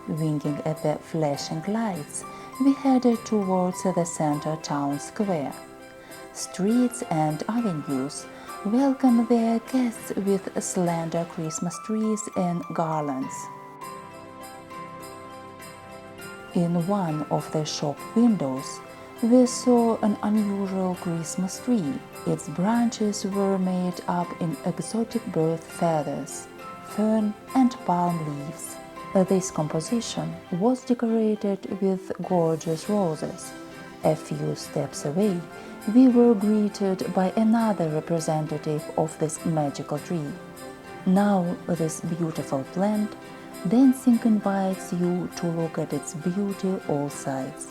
Winking at the flashing lights, we headed towards the center town square. Streets and avenues welcome their guests with slender Christmas trees and garlands. In one of the shop windows, we saw an unusual Christmas tree. Its branches were made up in exotic bird feathers, fern and palm leaves. This composition was decorated with gorgeous roses. A few steps away, we were greeted by another representative of this magical tree. Now this beautiful plant dancing invites you to look at its beauty all sides.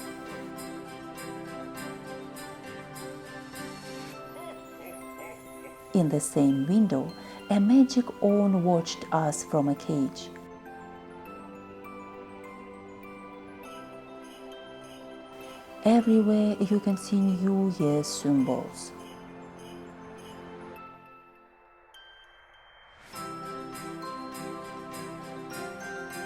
In the same window, a magic owl watched us from a cage. Everywhere you can see New Year symbols.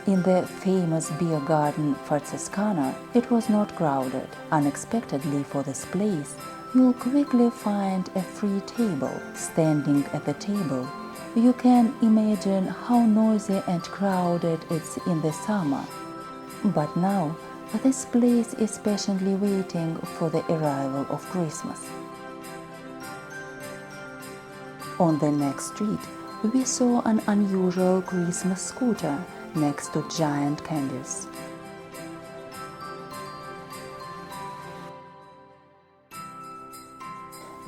In the famous beer garden Franziskaner, it was not crowded. Unexpectedly for this place, you'll quickly find a free table. Standing at the table, you can imagine how noisy and crowded it's in the summer. But now, this place is patiently waiting for the arrival of Christmas. On the next street, we saw an unusual Christmas scooter next to giant candies.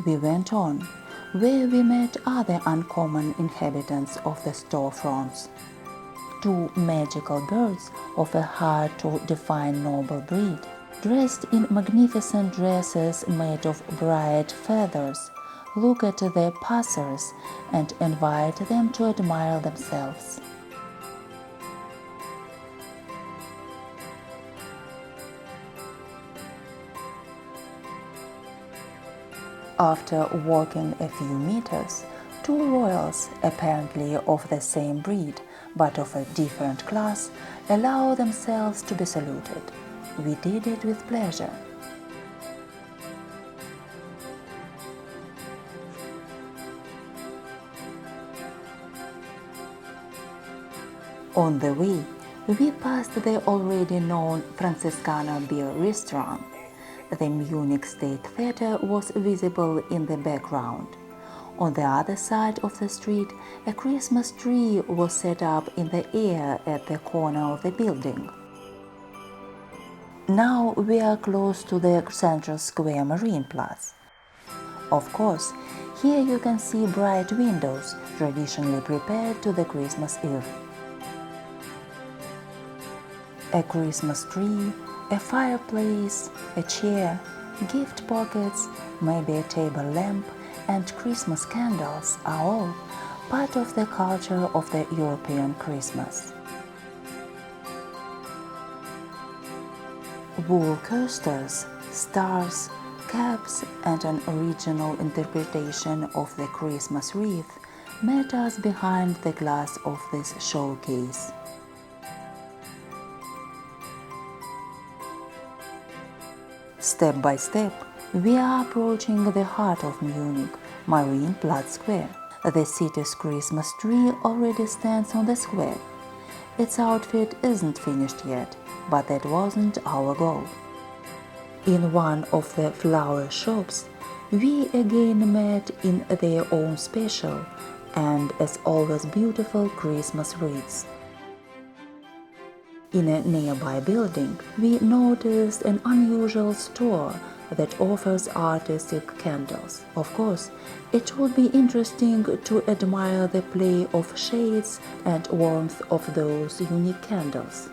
We went on, where we met other uncommon inhabitants of the storefronts. Two magical birds of a hard-to-define noble breed, dressed in magnificent dresses made of bright feathers, look at their passers and invite them to admire themselves. After walking a few meters, two royals, apparently of the same breed but of a different class, allow themselves to be saluted. We did it with pleasure. On the way, we passed the already known Franziskaner beer restaurant. The Munich State Theatre was visible in the background. On the other side of the street, a Christmas tree was set up in the air at the corner of the building. Now we are close to the central square Marienplatz. Of course, here you can see bright windows, traditionally prepared to the Christmas Eve. A Christmas tree, a fireplace, a chair, gift pockets, maybe a table lamp, and Christmas candles are all part of the culture of the European Christmas. Wool coasters, stars, caps, and an original interpretation of the Christmas wreath met us behind the glass of this showcase. Step by step, we are approaching the heart of Munich, Marienplatz Square. The city's Christmas tree already stands on the square. Its outfit isn't finished yet, but that wasn't our goal. In one of the flower shops, we again met in their own special and, as always, beautiful Christmas wreaths. In a nearby building, we noticed an unusual store that offers artistic candles. Of course, it would be interesting to admire the play of shades and warmth of those unique candles.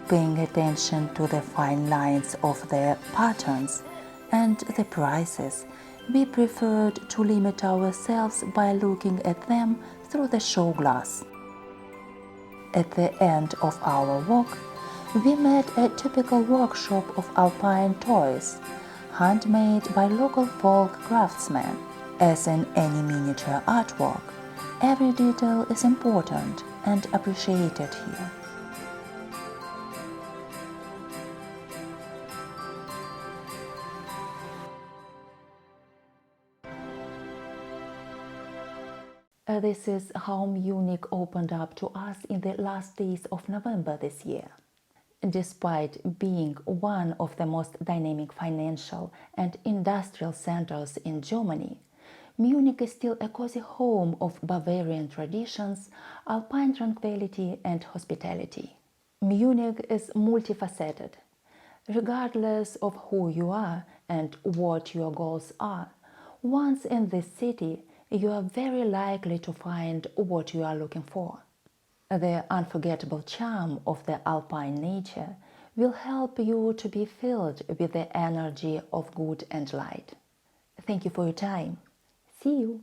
Paying attention to the fine lines of their patterns and the prices, we preferred to limit ourselves by looking at them through the show glass. At the end of our walk, we met a typical workshop of alpine toys, handmade by local folk craftsmen. As in any miniature artwork, every detail is important and appreciated here. This is how Munich opened up to us in the last days of November this year. Despite being one of the most dynamic financial and industrial centers in Germany, Munich is still a cozy home of Bavarian traditions, alpine tranquility, and hospitality. Munich is multifaceted. Regardless of who you are and what your goals are, once in this city, you are very likely to find what you are looking for. The unforgettable charm of the alpine nature will help you to be filled with the energy of good and light. Thank you for your time. See you!